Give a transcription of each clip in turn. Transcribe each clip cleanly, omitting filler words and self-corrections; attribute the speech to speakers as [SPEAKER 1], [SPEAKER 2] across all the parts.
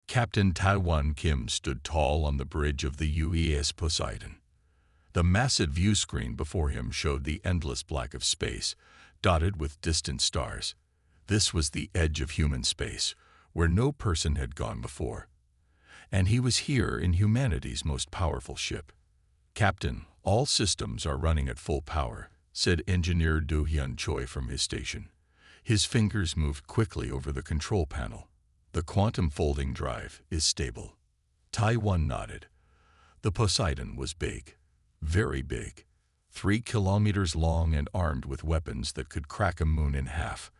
[SPEAKER 1] Captain Taiwan Kim stood tall on the bridge of the UES Poseidon. The massive view screen before him showed the endless black of space, dotted with distant stars. This was the edge of human space, where no person had gone before. And he was here in humanity's most powerful ship. "Captain, all systems are running at full power," said Engineer Do-hyun Choi from his station. His fingers moved quickly over the control panel. "The quantum folding drive is stable." Taiwan nodded. The Poseidon was big, very big, 3 kilometers long and armed with weapons that could crack a moon in half.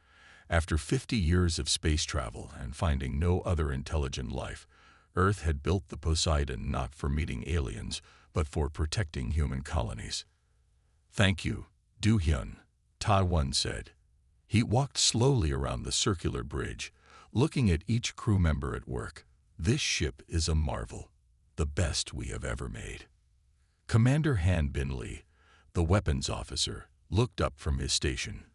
[SPEAKER 1] After 50 years of space travel and finding no other intelligent life, Earth had built the Poseidon not for meeting aliens, but for protecting human colonies. "Thank you, Do-hyun," Taiwan said. He walked slowly around the circular bridge, looking at each crew member at work. "This ship is a marvel, the best we have ever made." Commander Han Bin Lee, the weapons officer, looked up from his station.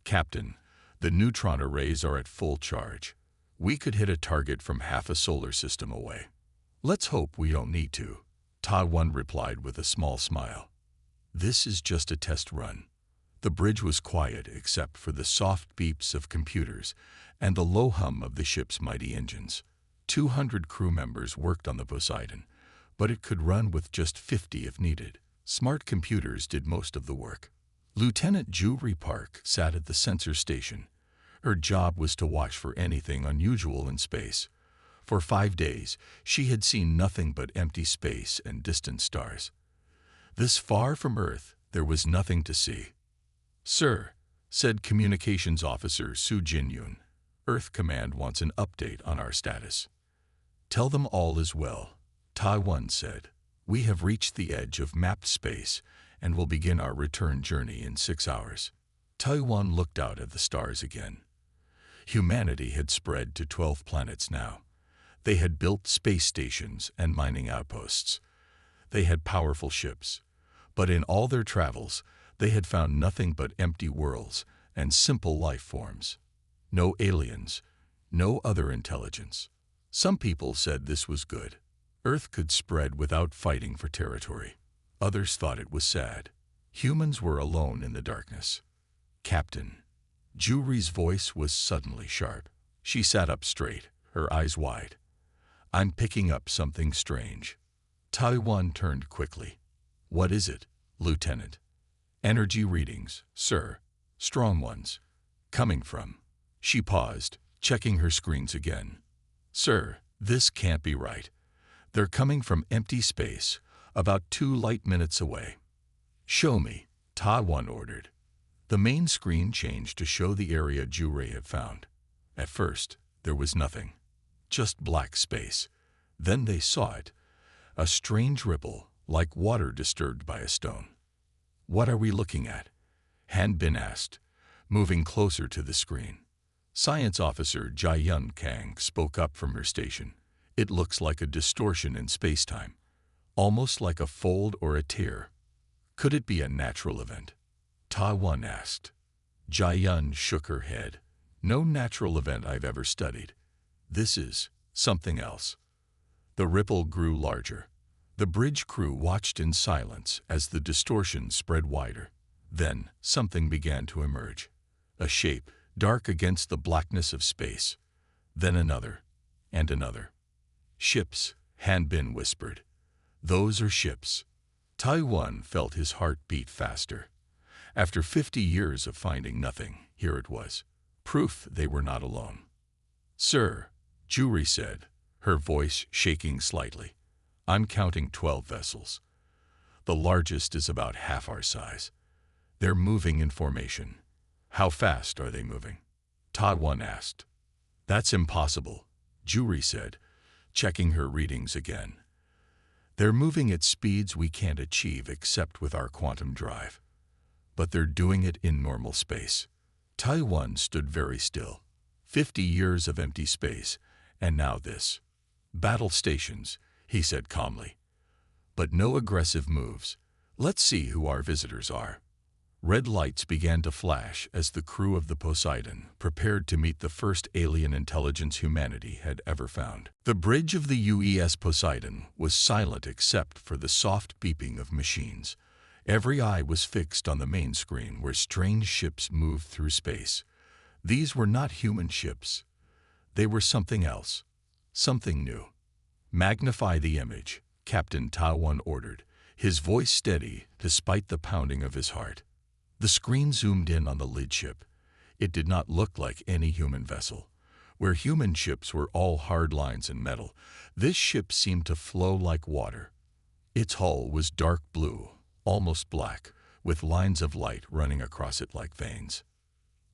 [SPEAKER 1] "Captain, the neutron arrays are at full charge. We could hit a target from half a solar system away." "Let's hope we don't need to," Taiwan replied with a small smile. "This is just a test run." The bridge was quiet except for the soft beeps of computers and the low hum of the ship's mighty engines. 200 crew members worked on the Poseidon, but it could run with just 50 if needed. Smart computers did most of the work. Lieutenant Juri Park sat at the sensor station. Her job was to watch for anything unusual in space. For 5 days, she had seen nothing but empty space and distant stars. This far from Earth, there was nothing to see. "Sir," said Communications Officer Su Jin-yoon, "Earth Command wants an update on our status." "Tell them all is well," Taiwan said. "We have reached the edge of mapped space and will begin our return journey in 6 hours." Taiwan looked out at the stars again. Humanity had spread to 12 planets now. They had built space stations and mining outposts. They had powerful ships. But in all their travels, they had found nothing but empty worlds and simple life forms. No aliens, no other intelligence. Some people said this was good. Earth could spread without fighting for territory. Others thought it was sad. Humans were alone in the darkness. "Captain." Juri's voice was suddenly sharp. She sat up straight, her eyes wide. "I'm picking up something strange." Taiwan turned quickly. "What is it, Lieutenant?" "Energy readings, sir. Strong ones. Coming from." She paused, checking her screens again. "Sir, this can't be right. They're coming from empty space, about 2 light minutes away." "Show me," Taiwan ordered. The main screen changed to show the area Jure had found. At first, there was nothing. Just black space. Then they saw it. A strange ripple, like water disturbed by a stone. "What are we looking at?" Han Bin asked, moving closer to the screen. Science Officer Jae-yun Kang spoke up from her station. "It looks like a distortion in space-time, almost like a fold or a tear." "Could it be a natural event?" Taiwan asked. Jae-yun shook her head. "No natural event I've ever studied. This is something else." The ripple grew larger. The bridge crew watched in silence as the distortion spread wider. Then something began to emerge. A shape, dark against the blackness of space. Then another, and another. "Ships," Han Bin whispered. "Those are ships." Taiwan felt his heart beat faster. After 50 years of finding nothing, here it was. Proof they were not alone. "Sir," Juri said, her voice shaking slightly, "I'm counting 12 vessels. The largest is about half our size. They're moving in formation." "How fast are they moving?" Taiwan asked. "That's impossible," Juri said, checking her readings again. "They're moving at speeds we can't achieve except with our quantum drive. But they're doing it in normal space." Taiwan stood very still. 50 years of empty space, and now this. "Battle stations," he said calmly. "But no aggressive moves. Let's see who our visitors are." Red lights began to flash as the crew of the Poseidon prepared to meet the first alien intelligence humanity had ever found. The bridge of the UES Poseidon was silent except for the soft beeping of machines. Every eye was fixed on the main screen where strange ships moved through space. These were not human ships. They were something else, something new. "Magnify the image," Captain Tawan ordered, his voice steady despite the pounding of his heart. The screen zoomed in on the lead ship. It did not look like any human vessel. Where human ships were all hard lines and metal, this ship seemed to flow like water. Its hull was dark blue, almost black, with lines of light running across it like veins.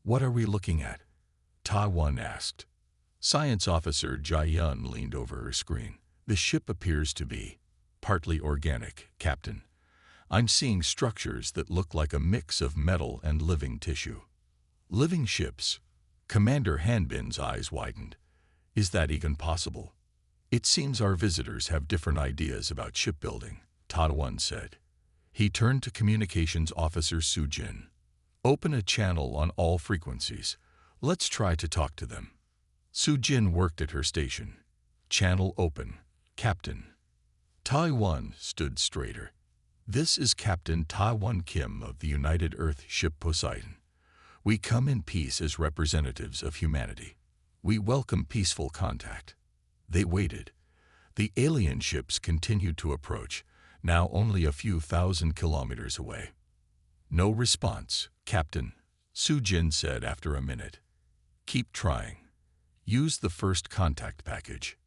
[SPEAKER 1] "What are we looking at?" Ta-Wan asked. Science officer Jai-Yun leaned over her screen. "The ship appears to be partly organic, Captain. I'm seeing structures that look like a mix of metal and living tissue." "Living ships?" Commander Hanbin's eyes widened. "Is that even possible?" "It seems our visitors have different ideas about shipbuilding," Ta-Wan said. He turned to Communications Officer Su-Jin. "Open a channel on all frequencies. Let's try to talk to them." Su-Jin worked at her station. "Channel open, Captain." Ta-Wan stood straighter. "This is Captain Ta-Wan Kim of the United Earth ship Poseidon. We come in peace as representatives of humanity. We welcome peaceful contact." They waited. The alien ships continued to approach, now only a few thousand kilometers away. "No response, Captain," Su-Jin said after a minute. "Keep trying. Use the first contact package."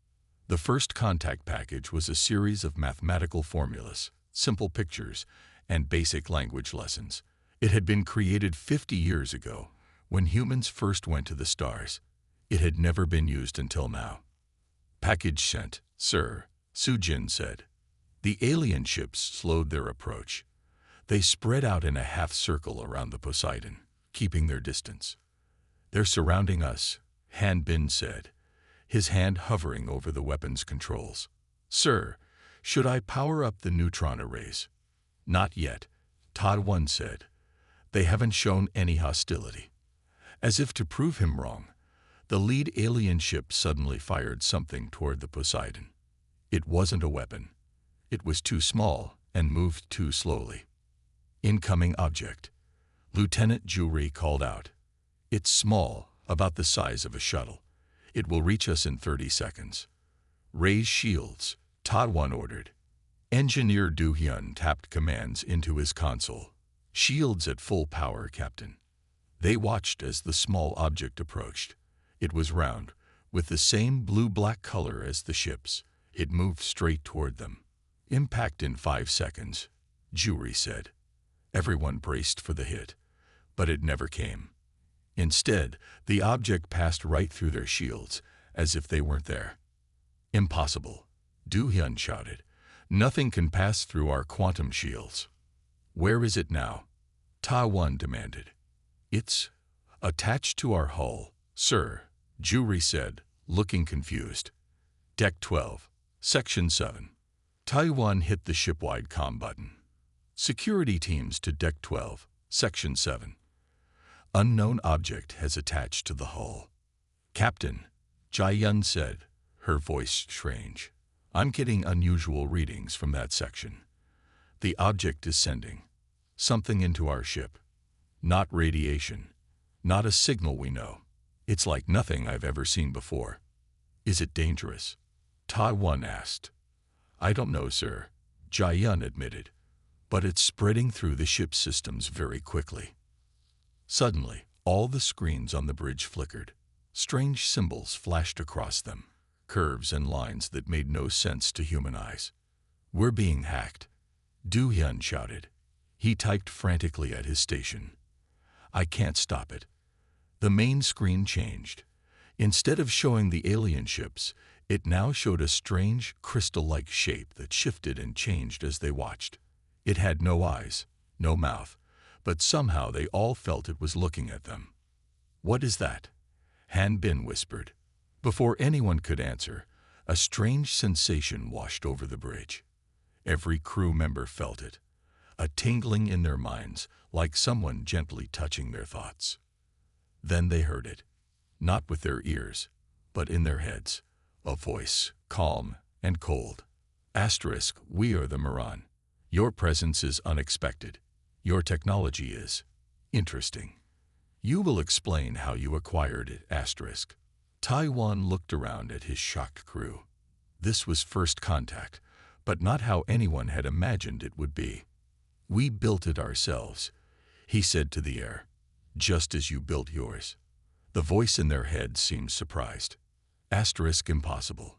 [SPEAKER 1] The first contact package was a series of mathematical formulas, simple pictures, and basic language lessons. It had been created 50 years ago, when humans first went to the stars. It had never been used until now. "Package sent, sir," Su-Jin said. The alien ships slowed their approach. They spread out in a half-circle around the Poseidon, keeping their distance. "They're surrounding us," Hanbin said, his hand hovering over the weapon's controls. "Sir, should I power up the neutron arrays?" "Not yet," Ta-Wan said. "They haven't shown any hostility." As if to prove him wrong, the lead alien ship suddenly fired something toward the Poseidon. It wasn't a weapon. It was too small and moved too slowly. "Incoming object," Lieutenant Juri called out. "It's small, about the size of a shuttle. It will reach us in 30 seconds. "Raise shields," Ta-Wan ordered. Engineer Do-hyun tapped commands into his console. "Shields at full power, Captain." They watched as the small object approached. It was round, with the same blue-black color as the ships. It moved straight toward them. "Impact in 5 seconds, Juri said. Everyone braced for the hit, but it never came. Instead, the object passed right through their shields, as if they weren't there. "Impossible," Do-hyun shouted. "Nothing can pass through our quantum shields." "Where is it now?" Ta-Wan demanded. "It's attached to our hull, sir," Juri said, looking confused. "Deck 12, Section 7. Ta-Wan hit the shipwide comm button. "Security teams to Deck 12, Section 7. Unknown object has attached to the hull." "Captain," Jai-Yun said, her voice strange. "I'm getting unusual readings from that section. The object is sending something into our ship. Not radiation, not a signal we know. It's like nothing I've ever seen before." "Is it dangerous?" Ta-Wan asked. "I don't know, sir," Jai-Yun admitted, "but it's spreading through the ship's systems very quickly." Suddenly, all the screens on the bridge flickered. Strange symbols flashed across them, curves and lines that made no sense to human eyes. "We're being hacked," Do-hyun shouted. He typed frantically at his station. "I can't stop it." The main screen changed. Instead of showing the alien ships, it now showed a strange, crystal-like shape that shifted and changed as they watched. It had no eyes, no mouth, but somehow they all felt it was looking at them. "What is that?" Hanbin whispered. Before anyone could answer, a strange sensation washed over the bridge. Every crew member felt it. a tingling in their minds like someone gently touching their thoughts. Then they heard it, not with their ears, but in their heads, a voice, calm and cold. Asterisk, we are the Moran. Your presence is unexpected. Your technology is interesting. You will explain how you acquired it, asterisk. Taiwan looked around at his shocked crew. This was first contact, but not how anyone had imagined it would be. We built it ourselves, he said to the air, just as you built yours. The voice in their head seemed surprised. Asterisk, impossible.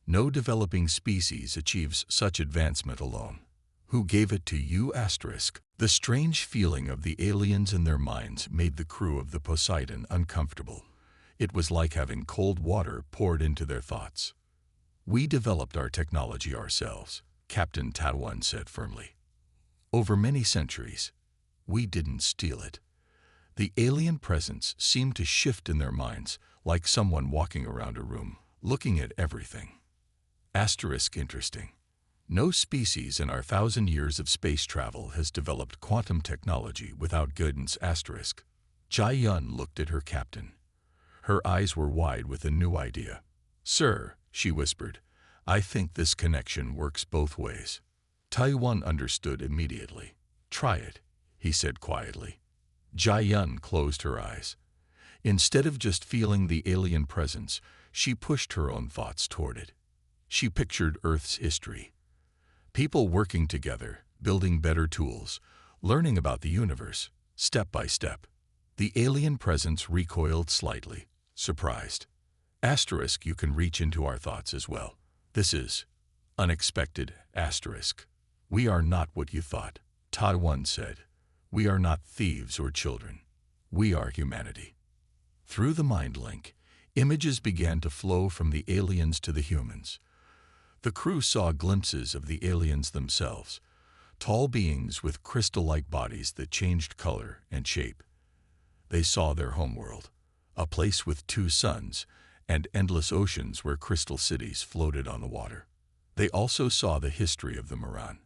[SPEAKER 1] No developing species achieves such advancement alone. Who gave it to you, asterisk? The strange feeling of the aliens in their minds made the crew of the Poseidon uncomfortable. It was like having cold water poured into their thoughts. We developed our technology ourselves, Captain Taiwan said firmly. Over many centuries, we didn't steal it. The alien presence seemed to shift in their minds, like someone walking around a room, looking at everything. Asterisk, interesting. No species in our 1,000 years of space travel has developed quantum technology without guidance, asterisk. Jai Yun looked at her captain. Her eyes were wide with a new idea. Sir, she whispered, I think this connection works both ways. Taiwan understood immediately. Try it, he said quietly. Jai Yun closed her eyes. Instead of just feeling the alien presence, she pushed her own thoughts toward it. She pictured Earth's history. People working together, building better tools, learning about the universe, step by step. The alien presence recoiled slightly, surprised. Asterisk, you can reach into our thoughts as well. This is unexpected, asterisk. We are not what you thought, Taiwan said. We are not thieves or children. We are humanity. Through the mind link, images began to flow from the aliens to the humans. The crew saw glimpses of the aliens themselves, tall beings with crystal-like bodies that changed color and shape. They saw their homeworld, a place with 2 suns and endless oceans where crystal cities floated on the water. They also saw the history of the Moran,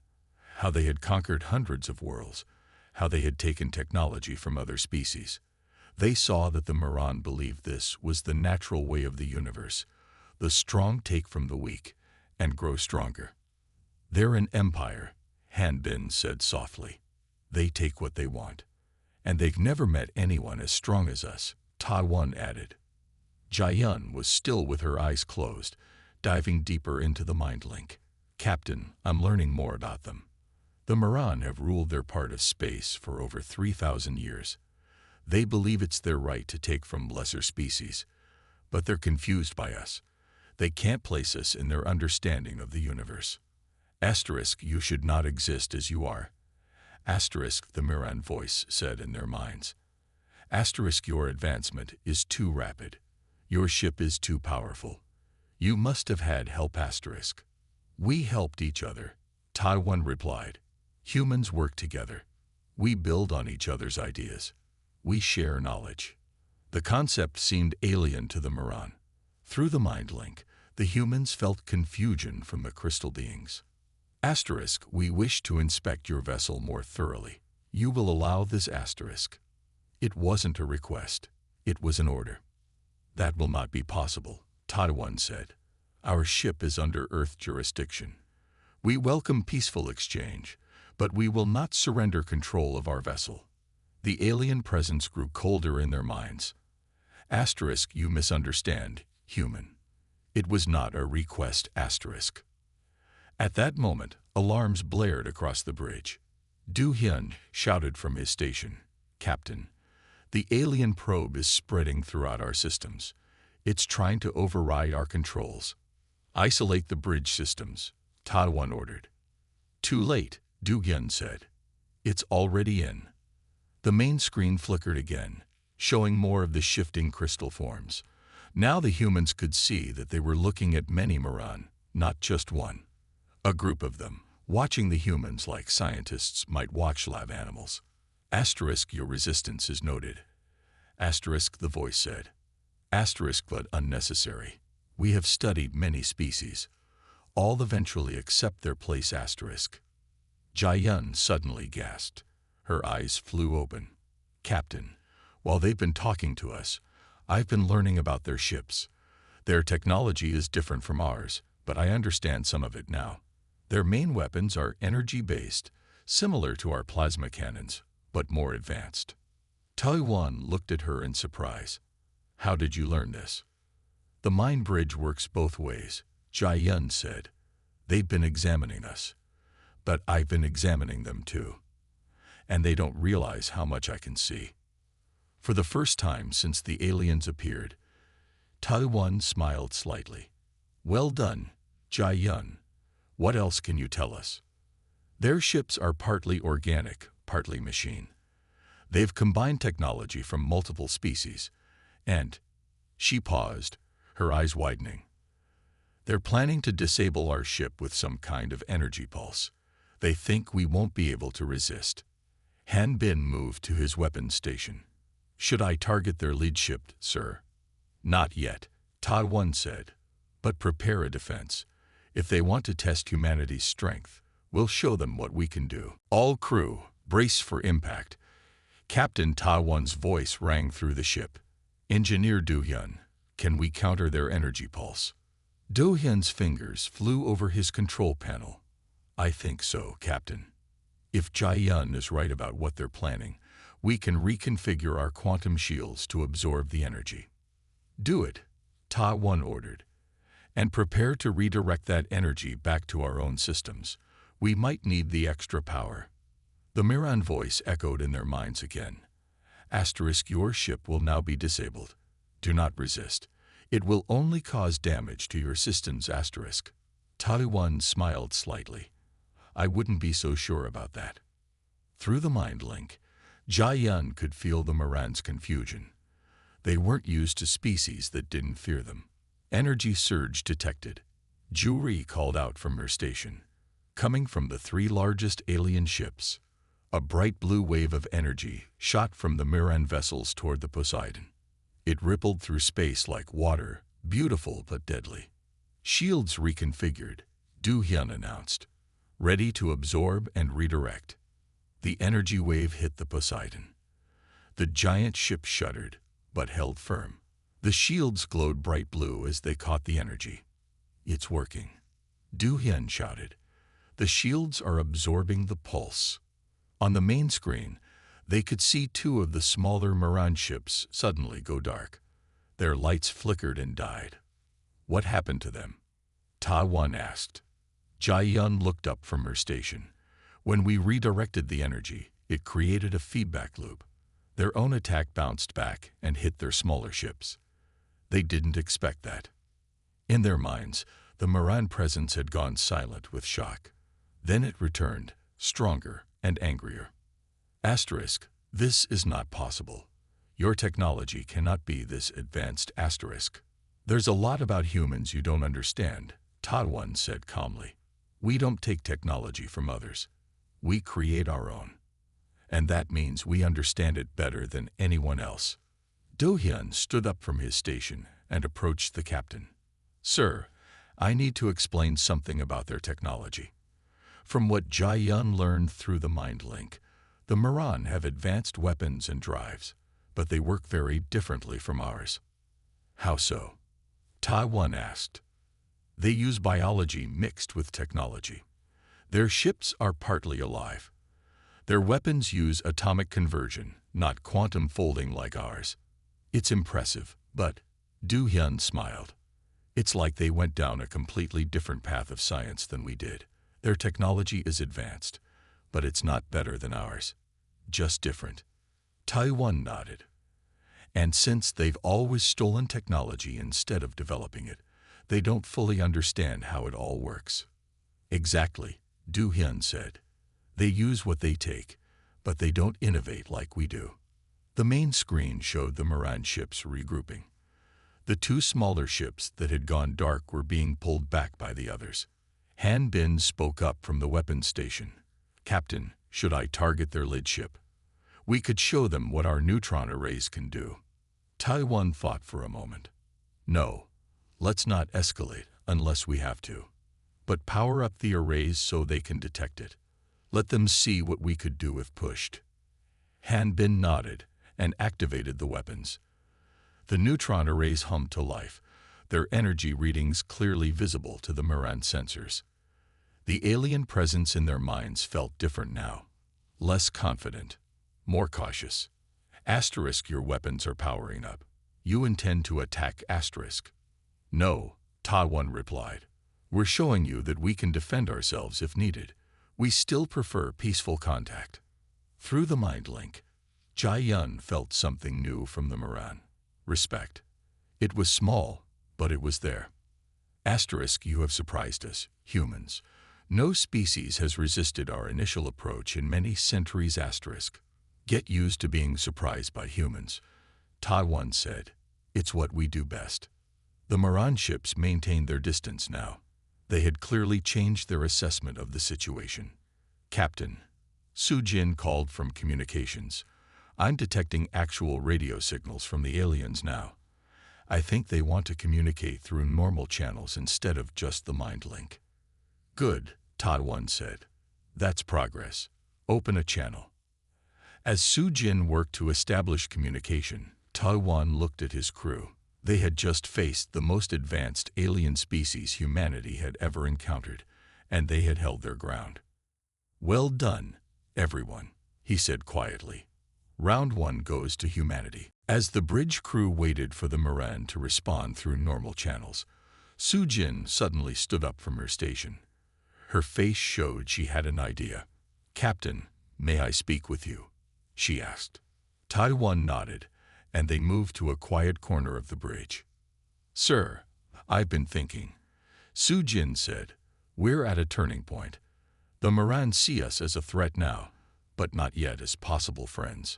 [SPEAKER 1] how they had conquered hundreds of worlds, how they had taken technology from other species. They saw that the Moran believed this was the natural way of the universe. The strong take from the weak and grow stronger. They're an empire, Hanbin said softly. They take what they want. And they've never met anyone as strong as us, Taiwan added. Jai-yun was still with her eyes closed, diving deeper into the mind link. Captain, I'm learning more about them. The Moran have ruled their part of space for over 3,000 years. They believe it's their right to take from lesser species, but they're confused by us. They can't place us in their understanding of the universe. Asterisk, you should not exist as you are. Asterisk, the Moran voice said in their minds. Asterisk, your advancement is too rapid. Your ship is too powerful. You must have had help, asterisk. We helped each other, Taiwan replied. Humans work together. We build on each other's ideas. We share knowledge. The concept seemed alien to the Moran. Through the mind link, the humans felt confusion from the crystal beings. Asterisk, we wish to inspect your vessel more thoroughly. You will allow this, asterisk. It wasn't a request. It was an order. That will not be possible, Taiwan said. Our ship is under Earth jurisdiction. We welcome peaceful exchange, but we will not surrender control of our vessel. The alien presence grew colder in their minds. Asterisk, you misunderstand, human. It was not a request, asterisk. At that moment, alarms blared across the bridge. Du Hyun shouted from his station, Captain, the alien probe is spreading throughout our systems. It's trying to override our controls. Isolate the bridge systems, Taiwan ordered. Too late, Du Hyun said. It's already in. The main screen flickered again, showing more of the shifting crystal forms. Now the humans could see that they were looking at many Moran, not just one. A group of them, watching the humans like scientists might watch lab animals. Asterisk, your resistance is noted. Asterisk, the voice said. Asterisk, but unnecessary. We have studied many species. All eventually accept their place, asterisk. Jiayun suddenly gasped. Her eyes flew open. Captain, while they've been talking to us, I've been learning about their ships. Their technology is different from ours, but I understand some of it now. Their main weapons are energy-based, similar to our plasma cannons, but more advanced. Taiwan looked at her in surprise. How did you learn this? The mind bridge works both ways, Jiayun said. They've been examining us, but I've been examining them too. And they don't realize how much I can see. For the first time since the aliens appeared, Taiwan smiled slightly. Well done, Jiayun. What else can you tell us? Their ships are partly organic, partly machine. They've combined technology from multiple species, and she paused, her eyes widening. They're planning to disable our ship with some kind of energy pulse. They think we won't be able to resist. Han Bin moved to his weapons station. Should I target their lead ship, sir? Not yet, Taiwan said, but prepare a defense. If they want to test humanity's strength, we'll show them what we can do. All crew, brace for impact. Captain Taiwan's voice rang through the ship. Engineer Du Hyun, can we counter their energy pulse? Do Hyun's fingers flew over his control panel. I think so, Captain. If Jiayun is right about what they're planning, we can reconfigure our quantum shields to absorb the energy. Do it, Taiwan ordered. And prepare to redirect that energy back to our own systems. We might need the extra power. The Miran voice echoed in their minds again. Asterisk, your ship will now be disabled. Do not resist. It will only cause damage to your systems, asterisk. Taiwan smiled slightly. I wouldn't be so sure about that. Through the mind link, Jiayun could feel the Miran's confusion. They weren't used to species that didn't fear them. Energy surge detected. Juri called out from her station. Coming from the 3 largest alien ships, a bright blue wave of energy shot from the Miran vessels toward the Poseidon. It rippled through space like water, beautiful but deadly. Shields reconfigured, Du Hyun announced, ready to absorb and redirect. The energy wave hit the Poseidon. The giant ship shuddered, but held firm. The shields glowed bright blue as they caught the energy. It's working, Du Hyun shouted. The shields are absorbing the pulse. On the main screen, they could see 2 of the smaller Miran ships suddenly go dark. Their lights flickered and died. What happened to them? Taiwan asked. Jiayun looked up from her station. When we redirected the energy, it created a feedback loop. Their own attack bounced back and hit their smaller ships. They didn't expect that. In their minds, the Miran presence had gone silent with shock. Then it returned, stronger and angrier. Asterisk, this is not possible. Your technology cannot be this advanced, asterisk. There's a lot about humans you don't understand, Taiwan said calmly. We don't take technology from others. We create our own. And that means we understand it better than anyone else. Do Hyun stood up from his station and approached the captain. Sir, I need to explain something about their technology. From what Jiayun learned through the mind link, the Miran have advanced weapons and drives, but they work very differently from ours. How so? Taiwan asked. They use biology mixed with technology. Their ships are partly alive. Their weapons use atomic conversion, not quantum folding like ours. It's impressive, but Du Hyun smiled. It's like they went down a completely different path of science than we did. Their technology is advanced, but it's not better than ours. Just different. Taiwan nodded. And since they've always stolen technology instead of developing it, they don't fully understand how it all works. Exactly, Du Hyun said. They use what they take, but they don't innovate like we do. The main screen showed the Miran ships regrouping. The 2 smaller ships that had gone dark were being pulled back by the others. Han Bin spoke up from the weapons station. Captain, should I target their lead ship? We could show them what our neutron arrays can do. Taiwan thought for a moment. No, let's not escalate unless we have to. But power up the arrays so they can detect it. Let them see what we could do if pushed. Hanbin nodded and activated the weapons. The neutron arrays hummed to life, their energy readings clearly visible to the Moran sensors. The alien presence in their minds felt different now. Less confident, more cautious. Asterisk, your weapons are powering up. You intend to attack Asterisk? No, Ta-1 replied. We're showing you that we can defend ourselves if needed. We still prefer peaceful contact. Through the mind link, Jai-Yun felt something new from the Moran. Respect. It was small, but it was there. Asterisk, you have surprised us, humans. No species has resisted our initial approach in many centuries. Asterisk. Get used to being surprised by humans, Ta-1 said. It's what we do best. The Moran ships maintained their distance now. They had clearly changed their assessment of the situation. Captain, Su-Jin called from communications. I'm detecting actual radio signals from the aliens now. I think they want to communicate through normal channels instead of just the mind link. Good, Ta-1 said. That's progress. Open a channel. As Su-Jin worked to establish communication, Ta-1 looked at his crew. They had just faced the most advanced alien species humanity had ever encountered, and they had held their ground. Well done, everyone, he said quietly. Round 1 goes to humanity. As the bridge crew waited for the Moran to respond through normal channels, Su-Jin suddenly stood up from her station. Her face showed she had an idea. Captain, may I speak with you? She asked. Ta-1 nodded, and they moved to a quiet corner of the bridge. Sir, I've been thinking. Su-Jin said, we're at a turning point. The Moran see us as a threat now, but not yet as possible friends.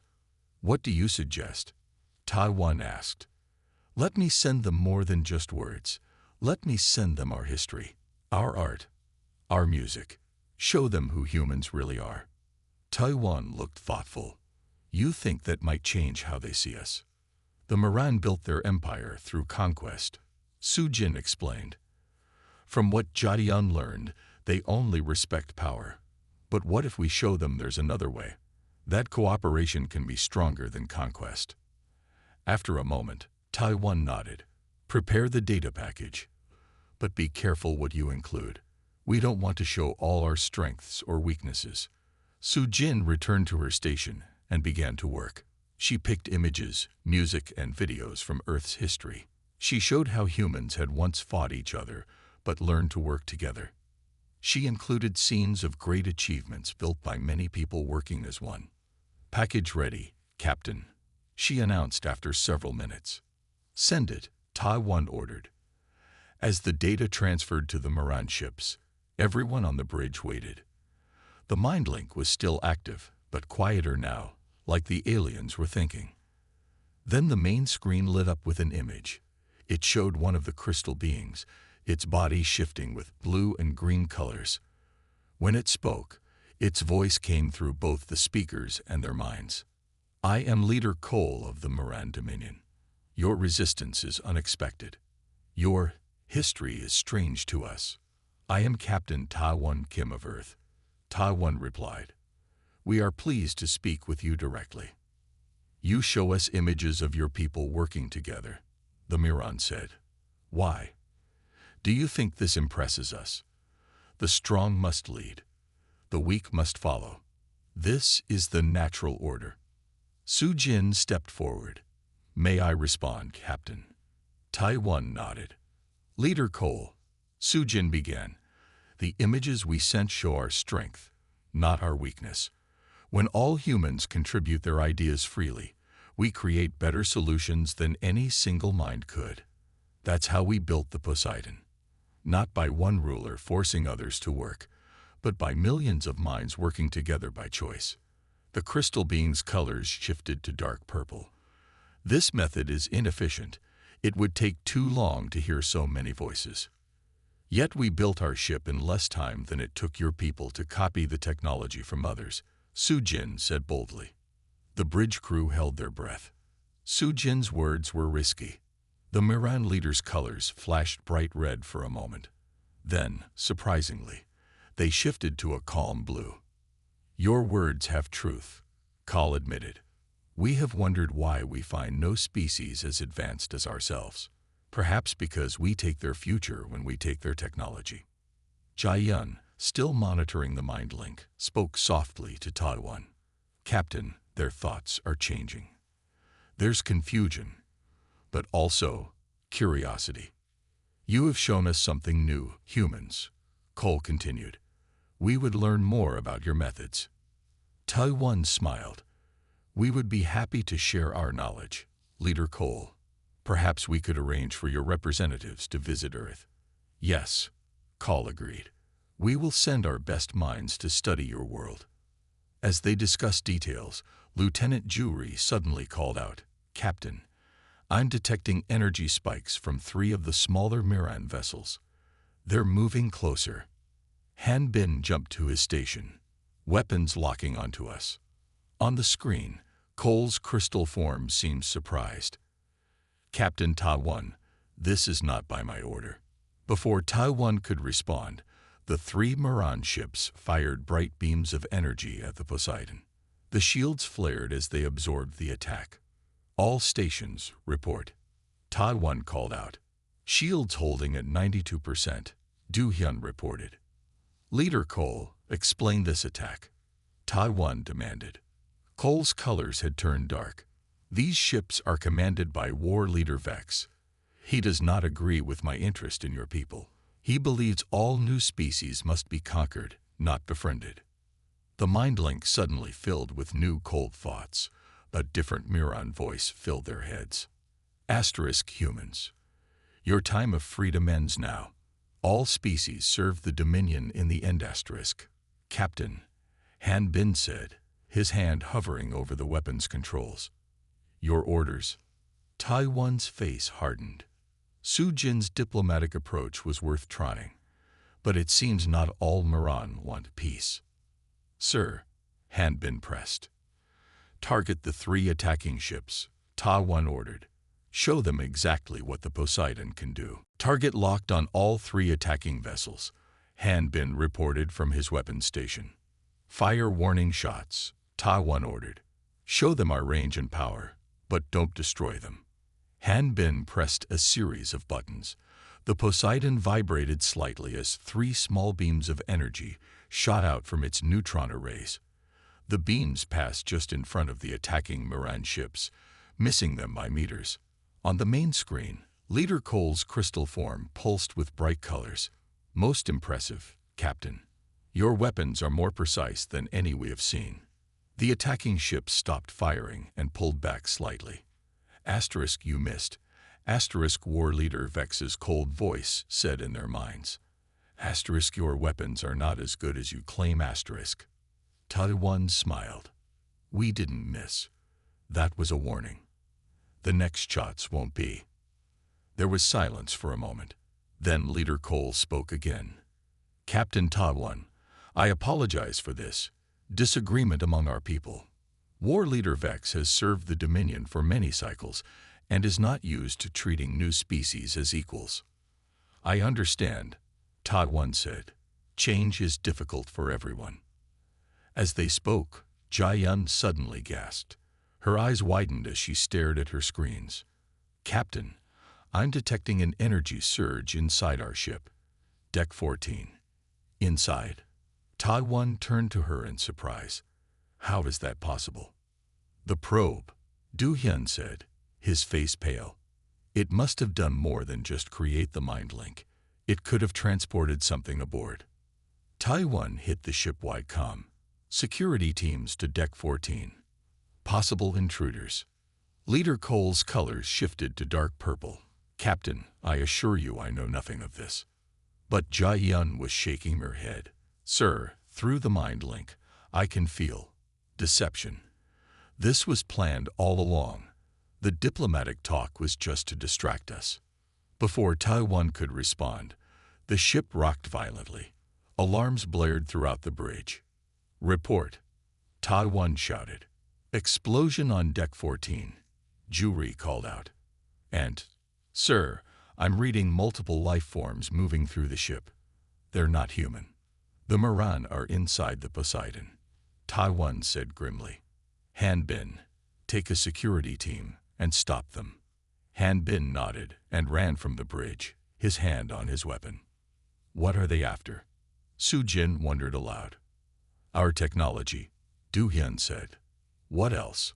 [SPEAKER 1] What do you suggest? Ta-1 asked. Let me send them more than just words. Let me send them our history, our art, our music. Show them who humans really are. Ta-1 looked thoughtful. You think that might change how they see us? The Moran built their empire through conquest, Su-Jin explained. From what Jia-Yun learned, they only respect power. But what if we show them there's another way? That cooperation can be stronger than conquest. After a moment, Ta-1 nodded. Prepare the data package. But be careful what you include. We don't want to show all our strengths or weaknesses. Su-Jin returned to her station and began to work. She picked images, music, and videos from Earth's history. She showed how humans had once fought each other, but learned to work together. She included scenes of great achievements built by many people working as one. Package ready, Captain, she announced after several minutes. Send it, Ta-1 ordered. As the data transferred to the Moran ships, everyone on the bridge waited. The mind link was still active, but quieter now, like the aliens were thinking. Then the main screen lit up with an image. It showed one of the crystal beings, its body shifting with blue and green colors. When it spoke, its voice came through both the speakers and their minds. I am Leader Cole of the Moran Dominion. Your resistance is unexpected. Your history is strange to us. I am Captain Ta-1 Kim of Earth. Ta-1 replied. We are pleased to speak with you directly. You show us images of your people working together, the Moran said. Why? Do you think this impresses us? The strong must lead. The weak must follow. This is the natural order. Su-Jin stepped forward. May I respond, Captain? Ta-1 nodded. Leader Cole, Su-Jin began. The images we sent show our strength, not our weakness. When all humans contribute their ideas freely, we create better solutions than any single mind could. That's how we built the Poseidon. Not by one ruler forcing others to work, but by millions of minds working together by choice. The crystal being's colors shifted to dark purple. This method is inefficient. It would take too long to hear so many voices. Yet we built our ship in less time than it took your people to copy the technology from others, Su-Jin said boldly. The bridge crew held their breath. Su-Jin's words were risky. The Moran leader's colors flashed bright red for a moment. Then, surprisingly, they shifted to a calm blue. Your words have truth, Call admitted. We have wondered why we find no species as advanced as ourselves. Perhaps because we take their future when we take their technology. Jai-yun, still monitoring the mind link, spoke softly to Taiwan. Captain, their thoughts are changing. There's confusion, but also curiosity. You have shown us something new, humans, Cole continued. We would learn more about your methods. Taiwan smiled. We would be happy to share our knowledge, Leader Cole. Perhaps we could arrange for your representatives to visit Earth. Yes, Cole agreed. We will send our best minds to study your world. As they discussed details, Lieutenant Jury suddenly called out, Captain, I'm detecting energy spikes from 3 of the smaller Miran vessels. They're moving closer. Han Bin jumped to his station, weapons locking onto us. On the screen, Cole's crystal form seemed surprised. Captain Taiwan, this is not by my order. Before Taiwan could respond, the 3 Miran ships fired bright beams of energy at the Poseidon. The shields flared as they absorbed the attack. All stations, report. Taiwan called out. Shields holding at 92%, Du-hyun reported. Leader Cole, explain this attack. Taiwan demanded. Cole's colors had turned dark. These ships are commanded by War Leader Vex. He does not agree with my interest in your people. He believes all new species must be conquered, not befriended. The mind link suddenly filled with new cold thoughts. A different Miran voice filled their heads. Asterisk humans. Your time of freedom ends now. All species serve the Dominion in the end asterisk. Captain, Han Bin said, his hand hovering over the weapons controls. Your orders. Taiwan's face hardened. Su Jin's diplomatic approach was worth trying, but it seems not all Miran want peace. Sir, Han Bin pressed. Target the 3 attacking ships, Taiwan ordered. Show them exactly what the Poseidon can do. Target locked on all 3 attacking vessels, Han Bin reported from his weapons station. Fire warning shots, Taiwan ordered. Show them our range and power, but don't destroy them. Han Bin pressed a series of buttons. The Poseidon vibrated slightly as 3 small beams of energy shot out from its neutron arrays. The beams passed just in front of the attacking Miran ships, missing them by meters. On the main screen, Leader Cole's crystal form pulsed with bright colors. Most impressive, Captain. Your weapons are more precise than any we have seen. The attacking ships stopped firing and pulled back slightly. Asterisk you missed. Asterisk War Leader Vex's cold voice said in their minds. Asterisk your weapons are not as good as you claim asterisk. Taiwan smiled. We didn't miss. That was a warning. The next shots won't be. There was silence for a moment. Then Leader Cole spoke again. Captain Taiwan, I apologize for this disagreement among our people. War Leader Vex has served the Dominion for many cycles and is not used to treating new species as equals. I understand, Taiwan said. Change is difficult for everyone. As they spoke, Jai-yun suddenly gasped. Her eyes widened as she stared at her screens. Captain, I'm detecting an energy surge inside our ship. Deck 14. Inside. Taiwan turned to her in surprise. How is that possible? The probe, Du-hyun said, his face pale. It must have done more than just create the mind link. It could have transported something aboard. Taiwan hit the ship-wide comm. Security teams to Deck 14. Possible intruders. Leader Cole's colors shifted to dark purple. Captain, I assure you I know nothing of this. But Jai-yun was shaking her head. Sir, through the mind link, I can feel deception. This was planned all along. The diplomatic talk was just to distract us. Before Taiwan could respond, the ship rocked violently. Alarms blared throughout the bridge. Report, Taiwan shouted. Explosion on Deck 14, Jury called out. And, sir, I'm reading multiple life forms moving through the ship. They're not human. The Miran are inside the Poseidon. Taiwan said grimly. Hanbin, take a security team and stop them. Hanbin nodded and ran from the bridge, his hand on his weapon. What are they after? Su Jin wondered aloud. Our technology, Du Hyun said. What else?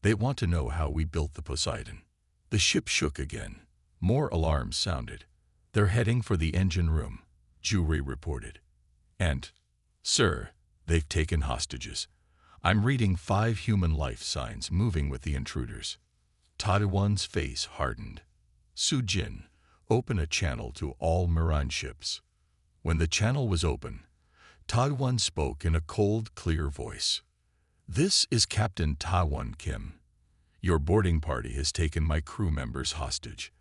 [SPEAKER 1] They want to know how we built the Poseidon. The ship shook again. More alarms sounded. They're heading for the engine room, Juri reported. And, sir, they've taken hostages. I'm reading 5 human life signs moving with the intruders. Taiwan's face hardened. Su Jin, open a channel to all Miran ships. When the channel was open, Taiwan spoke in a cold, clear voice. This is Captain Taiwan Kim. Your boarding party has taken my crew members hostage.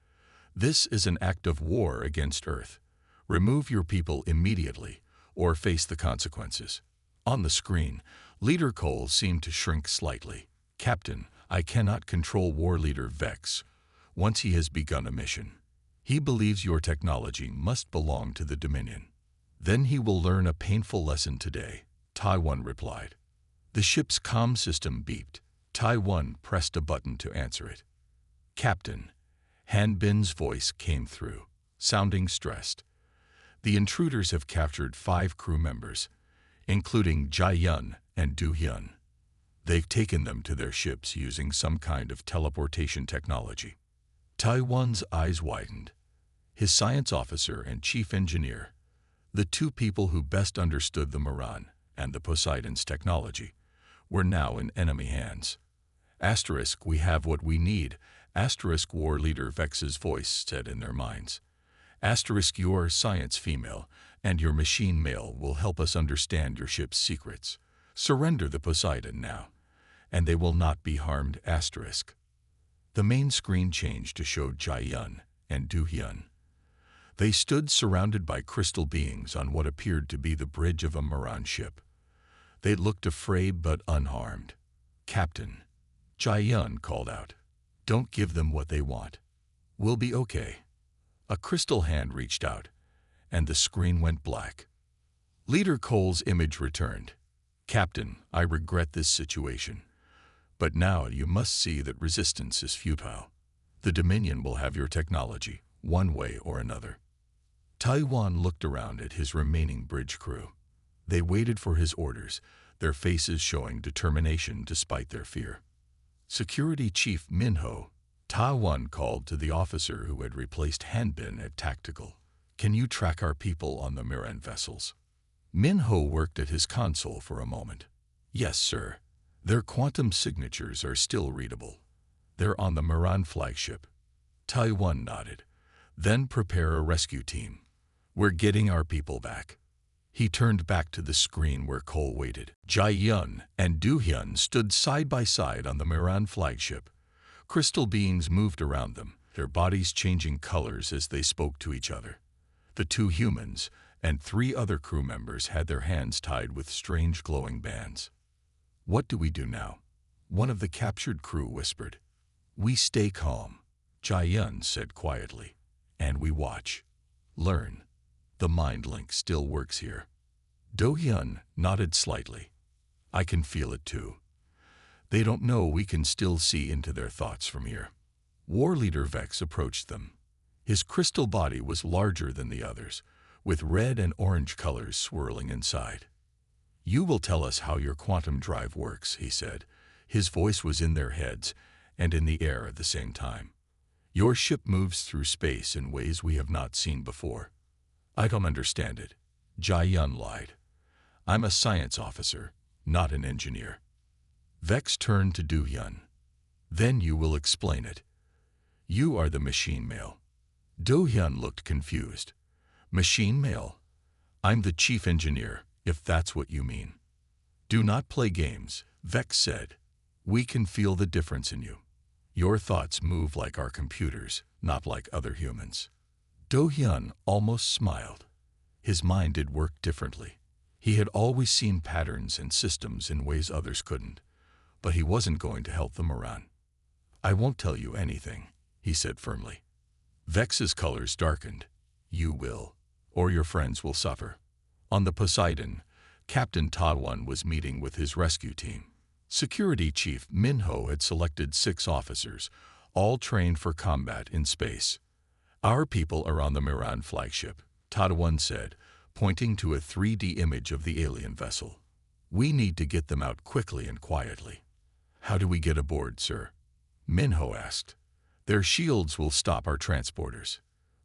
[SPEAKER 1] This is an act of war against Earth. Remove your people immediately, or face the consequences. On the screen, Leader Cole seemed to shrink slightly. Captain, I cannot control War Leader Vex once he has begun a mission. He believes your technology must belong to the Dominion. Then he will learn a painful lesson today, Taiwan replied. The ship's comm system beeped. Taiwan pressed a button to answer it. Captain, Hanbin's voice came through, sounding stressed. The intruders have captured 5 crew members, including Jae-yun and Du-hyun. They've taken them to their ships using some kind of teleportation technology. Taiwan's eyes widened. His science officer and chief engineer, the 2 people who best understood the Miran and the Poseidon's technology, were now in enemy hands. Asterisk, we have what we need, asterisk War Leader Vex's voice said in their minds. Asterisk your science female and your machine male will help us understand your ship's secrets. Surrender the Poseidon now, and they will not be harmed, asterisk. The main screen changed to show Jae-yun and Du-hyun. They stood surrounded by crystal beings on what appeared to be the bridge of a Miran ship. They looked afraid but unharmed. Captain, Jae-yun called out. Don't give them what they want. We'll be okay. A crystal hand reached out, and the screen went black. Leader Cole's image returned. Captain, I regret this situation. But now you must see that resistance is futile. The Dominion will have your technology, one way or another. Taiwan looked around at his remaining bridge crew. They waited for his orders, their faces showing determination despite their fear. Security Chief Minho, Taiwan called to the officer who had replaced Hanbin at Tactical. Can you track our people on the Miran vessels? Minho worked at his console for a moment. Yes, sir. Their quantum signatures are still readable. They're on the Miran flagship. Taiwan nodded. Then prepare a rescue team. We're getting our people back. He turned back to the screen where Cole waited. Jae-yun and Du-hyun stood side by side on the Miran flagship. Crystal beings moved around them, their bodies changing colors as they spoke to each other. The 2 humans and 3 other crew members had their hands tied with strange glowing bands. What do we do now? One of the captured crew whispered. We stay calm, Jae-yun said quietly, and we watch. Learn. The mind link still works here. Do-hyun nodded slightly. I can feel it too. They don't know we can still see into their thoughts from here. War Leader Vex approached them. His crystal body was larger than the others, with red and orange colors swirling inside. You will tell us how your quantum drive works, he said. His voice was in their heads and in the air at the same time. Your ship moves through space in ways we have not seen before. I don't understand it. Jae-yun lied. I'm a science officer, not an engineer. Vex turned to Du-hyun. Then you will explain it. You are the machine male. Do-hyun looked confused. Machine male? I'm the chief engineer, if that's what you mean. Do not play games, Vex said. We can feel the difference in you. Your thoughts move like our computers, not like other humans. Do-hyun almost smiled. His mind did work differently. He had always seen patterns and systems in ways others couldn't, but he wasn't going to help the Miran. I won't tell you anything, he said firmly. Vex's colors darkened. You will, or your friends will suffer. On the Poseidon, Captain Tadwan was meeting with his rescue team. Security Chief Minho had selected 6 officers, all trained for combat in space. "Our people are on the Miran flagship," Tadwan said, pointing to a 3D image of the alien vessel. "We need to get them out quickly and quietly." "How do we get aboard, sir?" Minho asked. "Their shields will stop our transporters.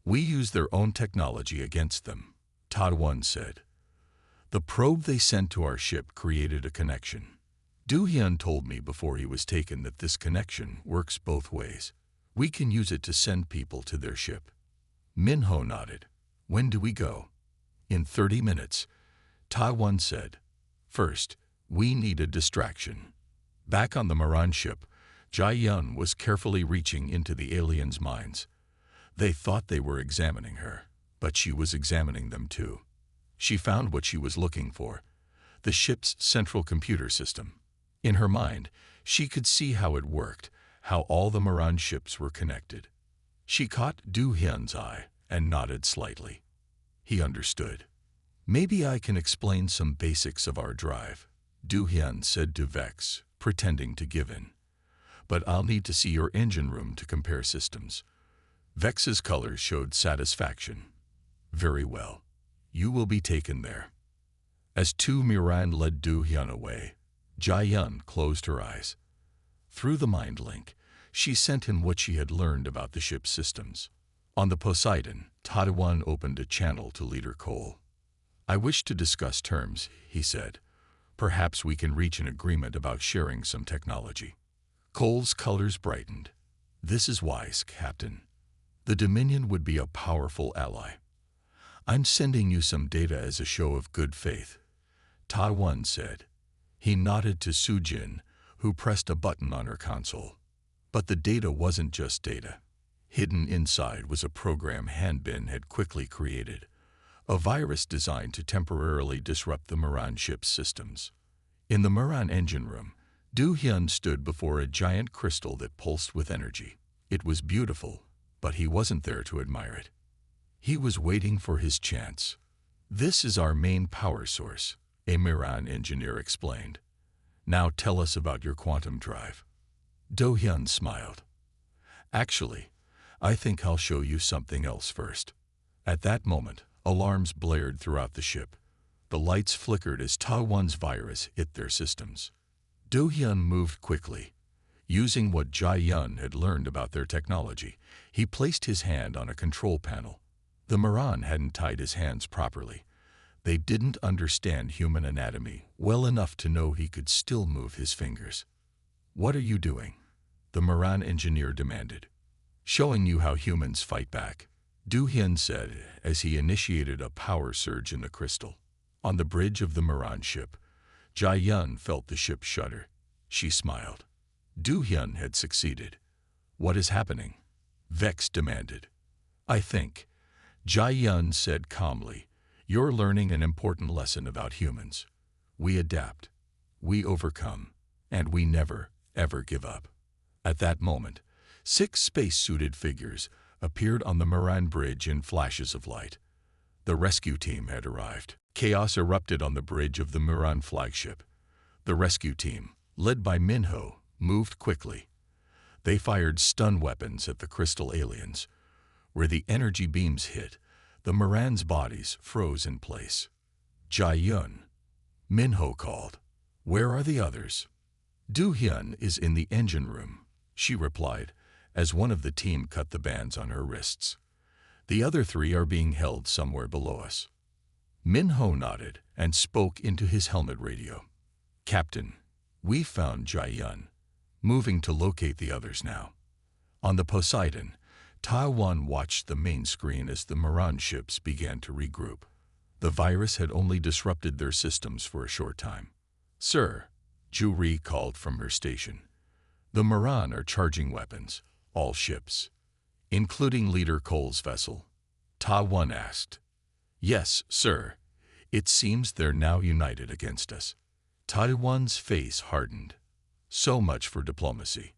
[SPEAKER 1] We use their own technology against them," Tadwan said. "The probe they sent to our ship created a connection. Du-hyun told me before he was taken that this connection works both ways. We can use it to send people to their ship." Minho nodded. "When do we go?" "In 30 minutes, Taiwan said. "First, we need a distraction." Back on the Miran ship, Jae-yun was carefully reaching into the aliens' minds. They thought they were examining her, but she was examining them too. She found what she was looking for: the ship's central computer system. In her mind, she could see how it worked, how all the Miran ships were connected. She caught Du-hyun's eye and nodded slightly. He understood. "Maybe I can explain some basics of our drive," Du-hyun said to Vex, pretending to give in. "But I'll need to see your engine room to compare systems." Vex's colors showed satisfaction. "Very well. You will be taken there." As Tu Miran led Du-hyun away, Jae-yun closed her eyes. Through the mind link, she sent him what she had learned about the ship's systems. On the Poseidon, Tadwan opened a channel to Leader Cole. "I wish to discuss terms," he said. "Perhaps we can reach an agreement about sharing some technology." Cole's colors brightened. "This is wise, Captain. The Dominion would be a powerful ally. I'm sending you some data as a show of good faith," Tadwan said. He nodded to Sujin, who pressed a button on her console. But the data wasn't just data. Hidden inside was a program Hanbin had quickly created, a virus designed to temporarily disrupt the Miran ship's systems. In the Miran engine room, Du-hyun stood before a giant crystal that pulsed with energy. It was beautiful, but he wasn't there to admire it. He was waiting for his chance. "This is our main power source," a Miran engineer explained. "Now tell us about your quantum drive." Do-hyun smiled. "Actually, I think I'll show you something else first." At that moment, alarms blared throughout the ship. The lights flickered as Taiwan's virus hit their systems. Do-hyun moved quickly. Using what Jae-yun had learned about their technology, he placed his hand on a control panel. The Miran hadn't tied his hands properly. They didn't understand human anatomy well enough to know he could still move his fingers. "What are you doing?" the Miran engineer demanded. "Showing you how humans fight back," Du-hyun said as he initiated a power surge in the crystal. On the bridge of the Miran ship, Jae-yun felt the ship shudder. She smiled. Du-hyun had succeeded. "What is happening?" Vex demanded. "I think," Jae-yun said calmly, "you're learning an important lesson about humans. We adapt, we overcome, and we never, ever give up." At that moment, 6 space-suited figures appeared on the Miran bridge in flashes of light. The rescue team had arrived. Chaos erupted on the bridge of the Miran flagship. The rescue team, led by Minho, moved quickly. They fired stun weapons at the crystal aliens. Where the energy beams hit, the Miran's bodies froze in place. "Jae-yun," Minho called. "Where are the others?" "Du-hyun is in the engine room," she replied, as one of the team cut the bands on her wrists. "The other 3 are being held somewhere below us." Minho nodded and spoke into his helmet radio. "Captain, we found Jae-yun. Moving to locate the others now." On the Poseidon, Taiwan watched the main screen as the Miran ships began to regroup. The virus had only disrupted their systems for a short time. "Sir," Ju-ri called from her station, "the Miran are charging weapons, all ships." "Including Leader Cole's vessel?" Taiwan asked. "Yes, sir. It seems they're now united against us." Taiwan's face hardened. "So much for diplomacy.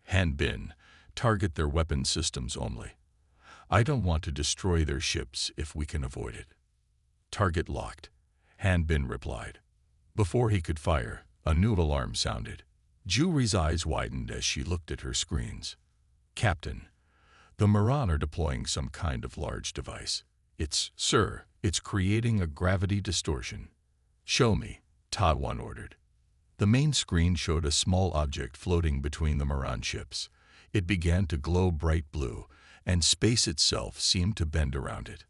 [SPEAKER 1] Hanbin, target their weapon systems only. I don't want to destroy their ships if we can avoid it." "Target locked," Hanbin replied. Before he could fire, a new alarm sounded. Jury's eyes widened as she looked at her screens. Captain, the Moran are deploying some kind of large device. It's creating a gravity distortion. Show me, Ta 1 ordered. The main screen showed a small object floating between the Moran ships. It began to glow bright blue, and space itself seemed to bend around it.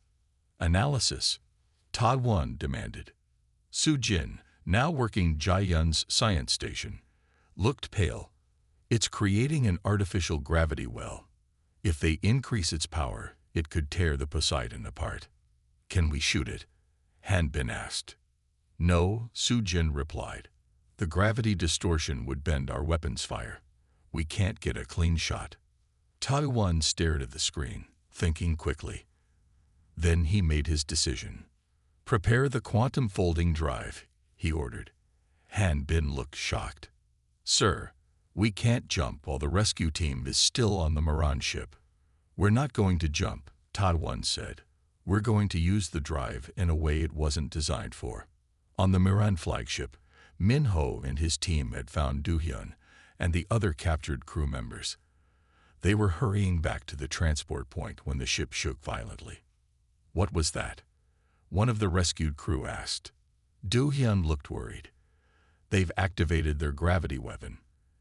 [SPEAKER 1] Analysis, Ta 1 demanded. Su Jin, now working Jiayun's science station, looked pale. It's creating an artificial gravity well. If they increase its power, it could tear the Poseidon apart. Can we shoot it? Han Bin asked. No, Su Jin replied. The gravity distortion would bend our weapons fire. We can't get a clean shot. Ta 1 stared at the screen, thinking quickly. Then he made his decision. Prepare the quantum folding drive, he ordered. Han Bin looked shocked. Sir, we can't jump while the rescue team is still on the Moran ship. We're not going to jump, Ta 1 said. We're going to use the drive in a way it wasn't designed for. On the Moran flagship, Min Ho and his team had found Do Hyun and the other captured crew members. They were hurrying back to the transport point when the ship shook violently. What was that? One of the rescued crew asked. Do Hyun looked worried. They've activated their gravity weapon.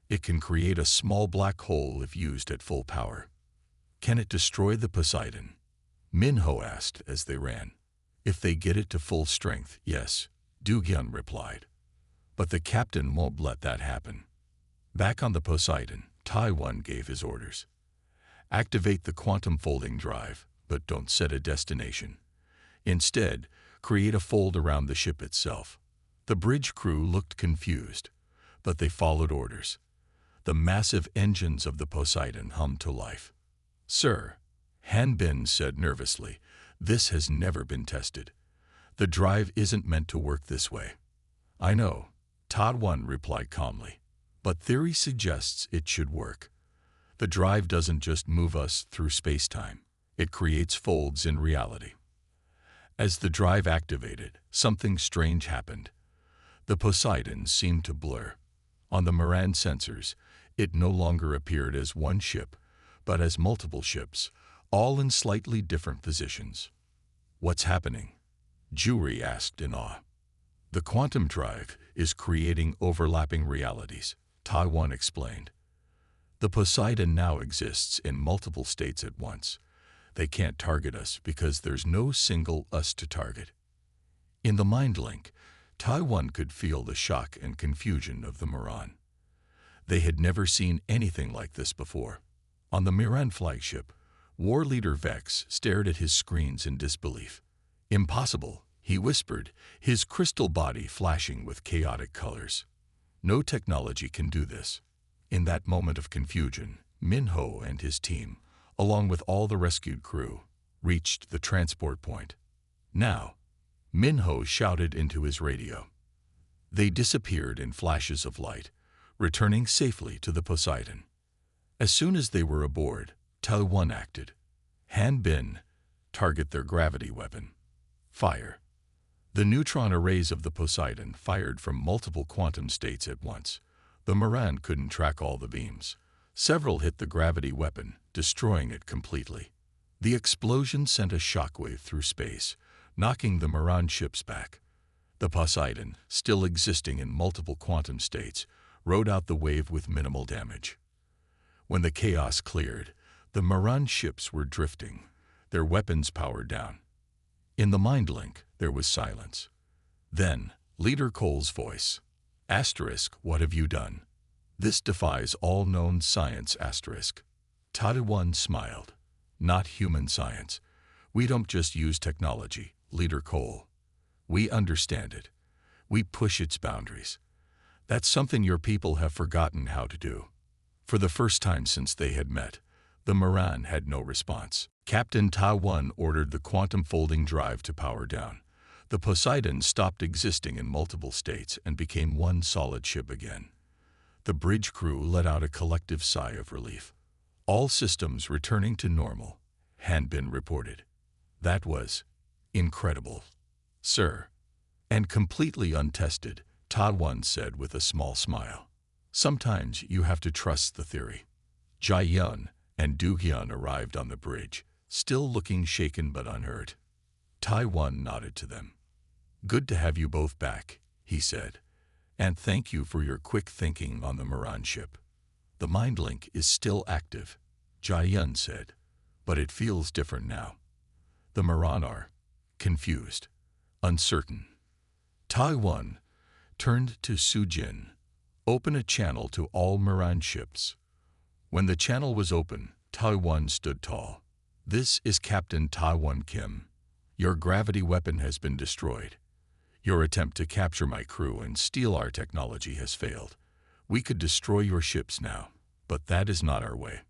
[SPEAKER 1] It can create a small black hole if used at full power. Can it destroy the Poseidon? Min Ho asked as they ran. If they get it to full strength, yes, Do Hyun replied. But the captain won't let that happen. Back on the Poseidon, Ta 1 gave his orders. Activate the quantum folding drive, but don't set a destination. Instead, create a fold around the ship itself. The bridge crew looked confused, but they followed orders. The massive engines of the Poseidon hummed to life. Sir, Han Bin said nervously, this has never been tested. The drive isn't meant to work this way. I know, Ta 1 replied calmly, but theory suggests it should work. The drive doesn't just move us through space-time. It creates folds in reality. As the drive activated, something strange happened. The Poseidon seemed to blur. On the Moran sensors, it no longer appeared as one ship, but as multiple ships, all in slightly different positions. What's happening? Juri asked in awe. The quantum drive is creating overlapping realities, Ta 1 explained. The Poseidon now exists in multiple states at once. They can't target us because there's no single us to target. In the mind link, Ta 1 could feel the shock and confusion of the Moran. They had never seen anything like this before. On the Moran flagship, War Leader Vex stared at his screens in disbelief. Impossible, he whispered, his crystal body flashing with chaotic colors. No technology can do this. In that moment of confusion, Min Ho and his team, along with all the rescued crew, reached the transport point. Now, Min Ho shouted into his radio. They disappeared in flashes of light, returning safely to the Poseidon. As soon as they were aboard, Ta 1 acted. Han Bin, target their gravity weapon. Fire. The neutron arrays of the Poseidon fired from multiple quantum states at once. The Moran couldn't track all the beams. Several hit the gravity weapon, destroying it completely. The explosion sent a shockwave through space, knocking the Moran ships back. The Poseidon, still existing in multiple quantum states, rode out the wave with minimal damage. When the chaos cleared, the Moran ships were drifting, their weapons powered down. In the mind link, there was silence. Then, Leader Cole's voice. Asterisk, what have you done? This defies all known science, asterisk. Ta 1 smiled. Not human science. We don't just use technology, Leader Cole. We understand it. We push its boundaries. That's something your people have forgotten how to do. For the first time since they had met, the Moran had no response. Captain Ta 1 ordered the quantum folding drive to power down. The Poseidon stopped existing in multiple states and became one solid ship again. The bridge crew let out a collective sigh of relief. All systems returning to normal, Han Bin reported. That was incredible, sir. And completely untested, Ta-One said with a small smile. Sometimes you have to trust the theory. Jai-Yun and Du-Hyun arrived on the bridge, still looking shaken but unhurt. Tai-One nodded to them. Good to have you both back, he said, and thank you for your quick thinking on the Moran ship. The mind link is still active, Jai-Yun said, but it feels different now. The Moran are confused, uncertain. Tai-One turned to Su-Jin. Open a channel to all Moran ships. When the channel was open, Tai-One stood tall. This is Captain Ta-One Kim. Your gravity weapon has been destroyed. Your attempt to capture my crew and steal our technology has failed. We could destroy your ships now, but that is not our way.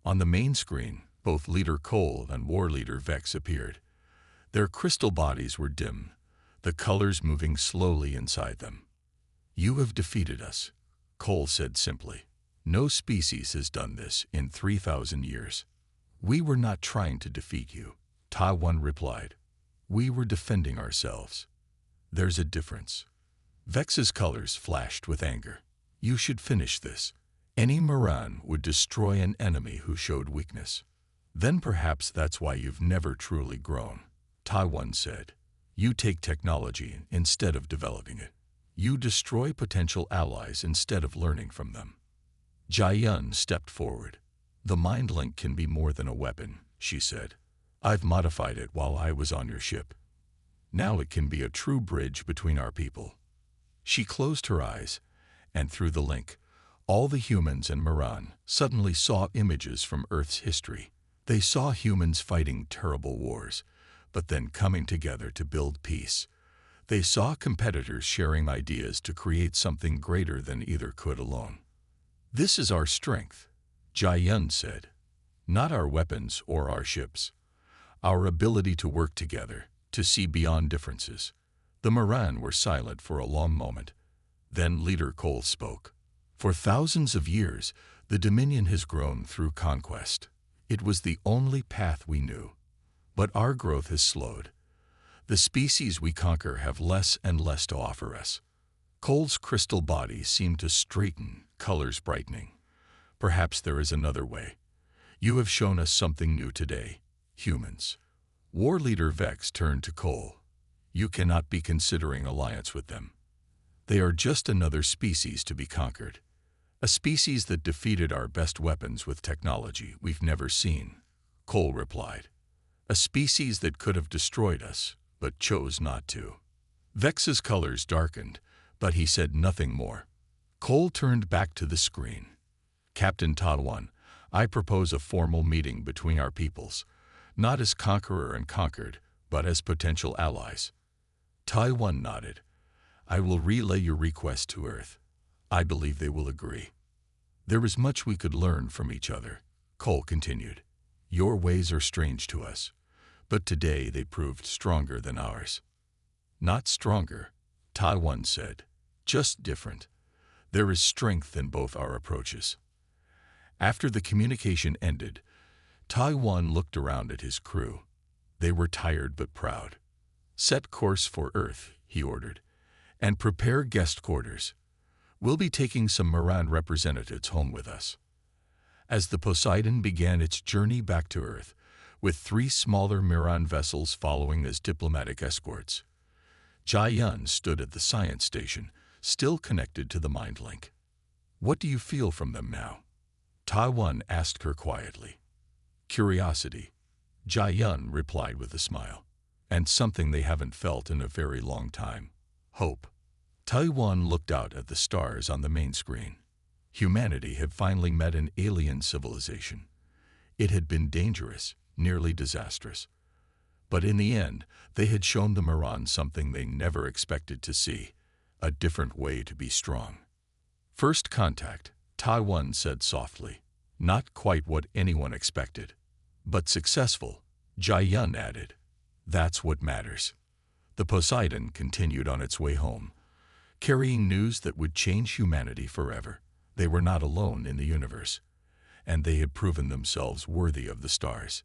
[SPEAKER 1] On the main screen, both Leader Cole and War Leader Vex appeared. Their crystal bodies were dim, the colors moving slowly inside them. You have defeated us, Cole said simply. No species has done this in 3,000 years. We were not trying to defeat you, Ta-One replied. We were defending ourselves. There's a difference. Vex's colors flashed with anger. You should finish this. Any Moran would destroy an enemy who showed weakness. Then perhaps that's why you've never truly grown, Ta-One said. You take technology instead of developing it. You destroy potential allies instead of learning from them. Jai-Yun stepped forward. The mind link can be more than a weapon, she said. I've modified it while I was on your ship. Now it can be a true bridge between our people. She closed her eyes, and through the link, all the humans and Moran suddenly saw images from Earth's history. They saw humans fighting terrible wars, but then coming together to build peace. They saw competitors sharing ideas to create something greater than either could alone. This is our strength, Jai-Yun said. Not our weapons or our ships. Our ability to work together, to see beyond differences. The Moran were silent for a long moment. Then Leader Cole spoke. For thousands of years, the Dominion has grown through conquest. It was the only path we knew. But our growth has slowed. The species we conquer have less and less to offer us. Cole's crystal body seemed to straighten, colors brightening. Perhaps there is another way. You have shown us something new today, humans. War Leader Vex turned to Cole. You cannot be considering alliance with them. They are just another species to be conquered. A species that defeated our best weapons with technology we've never seen, Cole replied. A species that could have destroyed us, but chose not to. Vex's colors darkened, but he said nothing more. Cole turned back to the screen. Captain Ta-One, I propose a formal meeting between our peoples, not as conqueror and conquered, but as potential allies. Ta-One nodded. I will relay your request to Earth. I believe they will agree. There is much we could learn from each other, Cole continued. Your ways are strange to us, but today they proved stronger than ours. Not stronger, Ta-One said, just different. There is strength in both our approaches. After the communication ended, Ta-One looked around at his crew. They were tired but proud. Set course for Earth, he ordered, and prepare guest quarters. We'll be taking some Moran representatives home with us. As the Poseidon began its journey back to Earth, with 3 smaller Moran vessels following as diplomatic escorts, Jai-Yun stood at the science station, still connected to the mind link. What do you feel from them now? Ta-One asked her quietly. Curiosity, Jai-Yun replied with a smile, and something they haven't felt in a very long time. Hope. Ta-One looked out at the stars on the main screen. Humanity had finally met an alien civilization. It had been dangerous, nearly disastrous. But in the end, they had shown the Moran something they never expected to see, a different way to be strong. First contact, Ta-One said softly. Not quite what anyone expected. But successful, Jai-Yun added. That's what matters. The Poseidon continued on its way home, carrying news that would change humanity forever. They were not alone in the universe, and they had proven themselves worthy of the stars.